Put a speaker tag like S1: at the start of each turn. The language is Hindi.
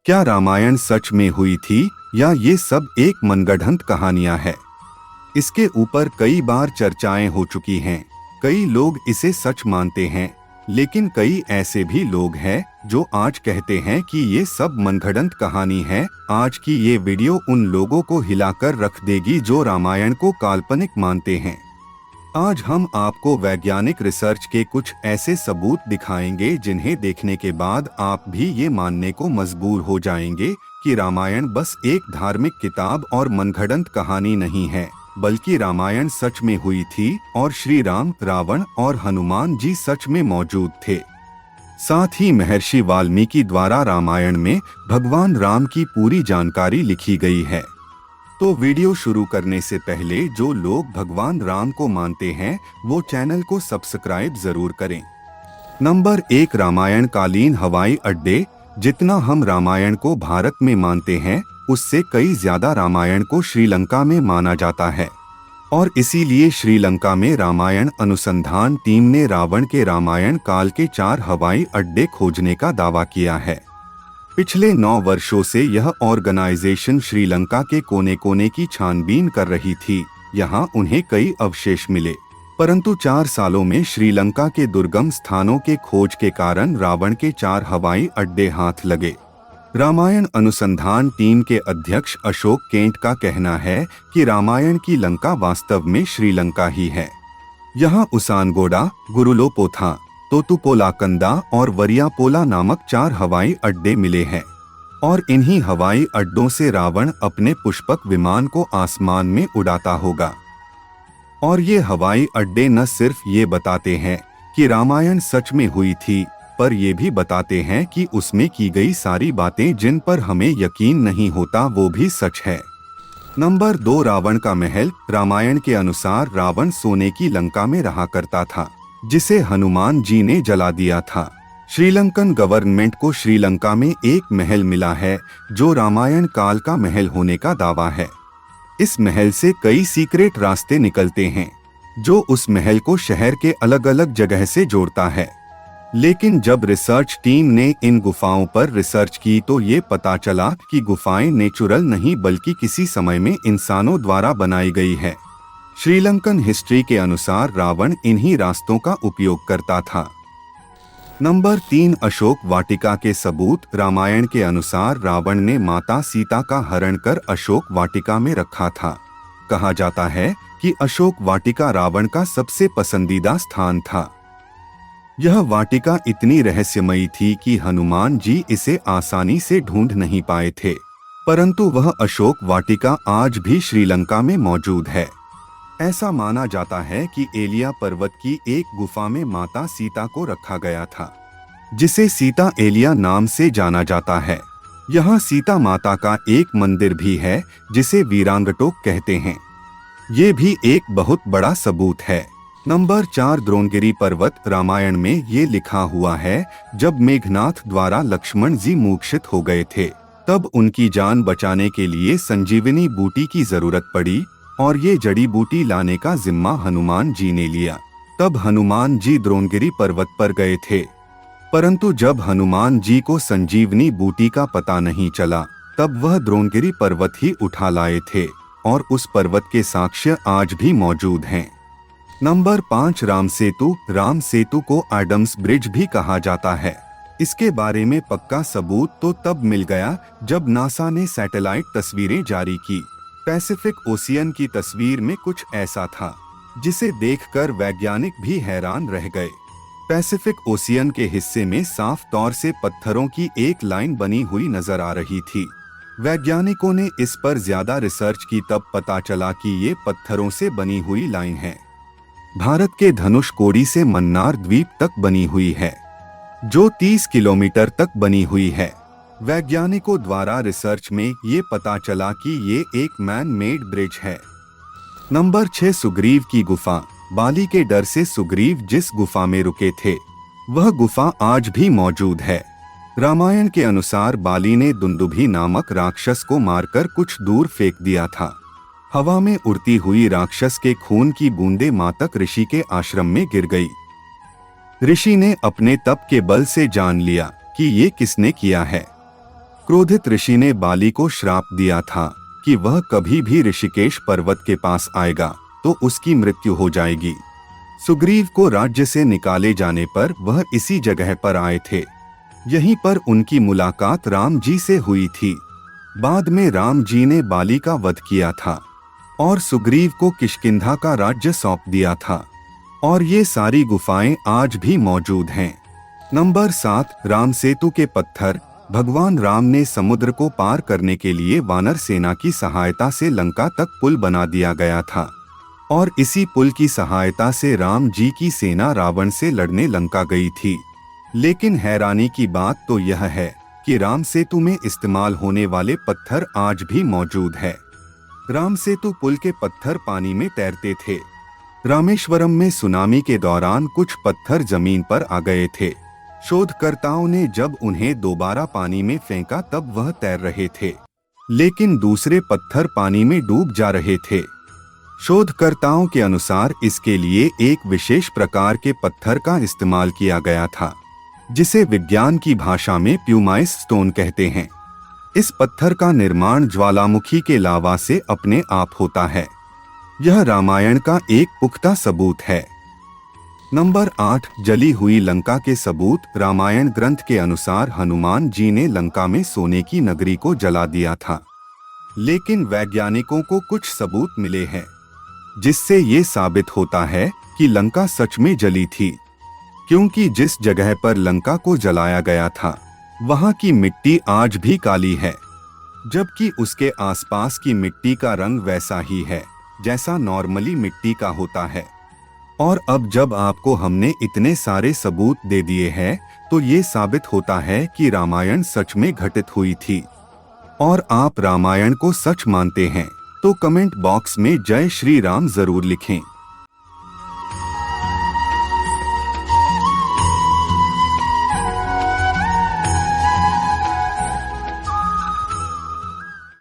S1: क्या रामायण सच में हुई थी या ये सब एक मनगढ़ंत कहानियां है? इसके ऊपर कई बार चर्चाएं हो चुकी हैं। कई लोग इसे सच मानते हैं, लेकिन कई ऐसे भी लोग हैं जो आज कहते हैं कि ये सब मनगढ़ंत कहानी है। आज की ये वीडियो उन लोगों को हिलाकर रख देगी जो रामायण को काल्पनिक मानते हैं। आज हम आपको वैज्ञानिक रिसर्च के कुछ ऐसे सबूत दिखाएंगे जिन्हें देखने के बाद आप भी ये मानने को मजबूर हो जाएंगे कि रामायण बस एक धार्मिक किताब और मनगढ़ंत कहानी नहीं है, बल्कि रामायण सच में हुई थी और श्री राम, रावण और हनुमान जी सच में मौजूद थे। साथ ही महर्षि वाल्मीकि द्वारा रामायण में भगवान राम की पूरी जानकारी लिखी गई है। तो वीडियो शुरू करने से पहले जो लोग भगवान राम को मानते हैं वो चैनल को सब्सक्राइब जरूर करें। नंबर 1, रामायण कालीन हवाई अड्डे। जितना हम रामायण को भारत में मानते हैं उससे कई ज्यादा रामायण को श्रीलंका में माना जाता है, और इसीलिए श्रीलंका में रामायण अनुसंधान टीम ने रावण के रामायण काल के 4 हवाई अड्डे खोजने का दावा किया है। पिछले 9 वर्षों से यह ऑर्गेनाइजेशन श्रीलंका के कोने कोने की छानबीन कर रही थी। यहाँ उन्हें कई अवशेष मिले, परंतु 4 सालों में श्रीलंका के दुर्गम स्थानों के खोज के कारण रावण के 4 हवाई अड्डे हाथ लगे। रामायण अनुसंधान टीम के अध्यक्ष अशोक केंट का कहना है कि रामायण की लंका वास्तव में श्रीलंका ही है। यहाँ उसानगोडा, गुरुलोपोथा, तोतुपोलाकंदा और वरियापोला नामक 4 हवाई अड्डे मिले हैं, और इन्हीं हवाई अड्डों से रावण अपने पुष्पक विमान को आसमान में उड़ाता होगा। और ये हवाई अड्डे न सिर्फ ये बताते हैं कि रामायण सच में हुई थी, पर ये भी बताते हैं कि उसमें की गई सारी बातें जिन पर हमें यकीन नहीं होता वो भी सच है। नंबर 2, रावण का महल। रामायण के अनुसार रावण सोने की लंका में रहा करता था, जिसे हनुमान जी ने जला दिया था। श्रीलंकन गवर्नमेंट को श्रीलंका में एक महल मिला है जो रामायण काल का महल होने का दावा है। इस महल से कई सीक्रेट रास्ते निकलते हैं जो उस महल को शहर के अलग अलग जगह से जोड़ता है। लेकिन जब रिसर्च टीम ने इन गुफाओं पर रिसर्च की तो ये पता चला कि गुफाएं नेचुरल नहीं बल्कि किसी समय में इंसानों द्वारा बनाई गई है। श्रीलंकन हिस्ट्री के अनुसार रावण इन्हीं रास्तों का उपयोग करता था। नंबर 3, अशोक वाटिका के सबूत। रामायण के अनुसार रावण ने माता सीता का हरण कर अशोक वाटिका में रखा था। कहा जाता है कि अशोक वाटिका रावण का सबसे पसंदीदा स्थान था। यह वाटिका इतनी रहस्यमयी थी कि हनुमान जी इसे आसानी से ढूंढ नहीं पाए थे, परंतु वह अशोक वाटिका आज भी श्रीलंका में मौजूद है। ऐसा माना जाता है कि एलिया पर्वत की एक गुफा में माता सीता को रखा गया था, जिसे सीता एलिया नाम से जाना जाता है। यहाँ सीता माता का एक मंदिर भी है जिसे वीरांगटोक कहते हैं। ये भी एक बहुत बड़ा सबूत है। नंबर 4, द्रोणगिरी पर्वत। रामायण में ये लिखा हुआ है, जब मेघनाथ द्वारा लक्ष्मण जी मूर्छित हो गए थे तब उनकी जान बचाने के लिए संजीवनी बूटी की जरूरत पड़ी, और ये जड़ी बूटी लाने का जिम्मा हनुमान जी ने लिया। तब हनुमान जी द्रोणगिरी पर्वत पर गए थे, परंतु जब हनुमान जी को संजीवनी बूटी का पता नहीं चला तब वह द्रोणगिरी पर्वत ही उठा लाए थे, और उस पर्वत के साक्ष्य आज भी मौजूद हैं। नंबर 5, राम सेतु। राम सेतु को एडम्स ब्रिज भी कहा जाता है। इसके बारे में पक्का सबूत तो तब मिल गया जब नासा ने सैटेलाइट तस्वीरें जारी की। पैसिफिक ओशियन की तस्वीर में कुछ ऐसा था जिसे देखकर वैज्ञानिक भी हैरान रह गए। पैसिफिक ओशियन के हिस्से में साफ तौर से पत्थरों की एक लाइन बनी हुई नजर आ रही थी। वैज्ञानिकों ने इस पर ज्यादा रिसर्च की तब पता चला कि ये पत्थरों से बनी हुई लाइन है। भारत के धनुषकोडी से मन्नार द्वीप तक बनी हुई है, जो 30 किलोमीटर तक बनी हुई है। वैज्ञानिकों द्वारा रिसर्च में ये पता चला कि ये एक मैन मेड ब्रिज है। नंबर 6, सुग्रीव की गुफा। बाली के डर से सुग्रीव जिस गुफा में रुके थे वह गुफा आज भी मौजूद है। रामायण के अनुसार बाली ने दुंदुभी नामक राक्षस को मारकर कुछ दूर फेंक दिया था। हवा में उड़ती हुई राक्षस के खून की बूंदें मातक ऋषि के आश्रम में गिर गई। ऋषि ने अपने तप के बल से जान लिया कि ये किसने किया है। क्रोधित ऋषि ने बाली को श्राप दिया था कि वह कभी भी ऋषिकेश पर्वत के पास आएगा तो उसकी मृत्यु हो जाएगी। सुग्रीव को राज्य से निकाले जाने पर वह इसी जगह पर आए थे। यहीं पर उनकी मुलाकात राम जी से हुई थी। बाद में राम जी ने बाली का वध किया था और सुग्रीव को किष्किंधा का राज्य सौंप दिया था और ये सारी गुफाएं आज भी मौजूद हैं। नंबर 7, राम सेतु के पत्थर। भगवान राम ने समुद्र को पार करने के लिए वानर सेना की सहायता से लंका तक पुल बना दिया गया था और इसी पुल की सहायता से राम जी की सेना रावण से लड़ने लंका गई थी। लेकिन हैरानी की बात तो यह है कि राम सेतु में इस्तेमाल होने वाले पत्थर आज भी मौजूद है। राम सेतु पुल के पत्थर पानी में तैरते थे। रामेश्वरम में सुनामी के दौरान कुछ पत्थर जमीन पर आ गए थे। शोधकर्ताओं ने जब उन्हें दोबारा पानी में फेंका तब वह तैर रहे थे, लेकिन दूसरे पत्थर पानी में डूब जा रहे थे। शोधकर्ताओं के अनुसार इसके लिए एक विशेष प्रकार के पत्थर का इस्तेमाल किया गया था, जिसे विज्ञान की भाषा में प्यूमाइस स्टोन कहते हैं। इस पत्थर का निर्माण ज्वालामुखी के लावा से अपने आप होता है। यह रामायण का एक पुख्ता सबूत है। नंबर 8, जली हुई लंका के सबूत। रामायण ग्रंथ के अनुसार हनुमान जी ने लंका में सोने की नगरी को जला दिया था, लेकिन वैज्ञानिकों को कुछ सबूत मिले हैं जिससे ये साबित होता है कि लंका सच में जली थी, क्योंकि जिस जगह पर लंका को जलाया गया था वहां की मिट्टी आज भी काली है, जबकि उसके आसपास की मिट्टी का रंग वैसा ही है जैसा नॉर्मली मिट्टी का होता है। और अब जब आपको हमने इतने सारे सबूत दे दिए हैं तो ये साबित होता है कि रामायण सच में घटित हुई थी और आप रामायण को सच मानते हैं तो कमेंट बॉक्स में जय श्री राम जरूर लिखें।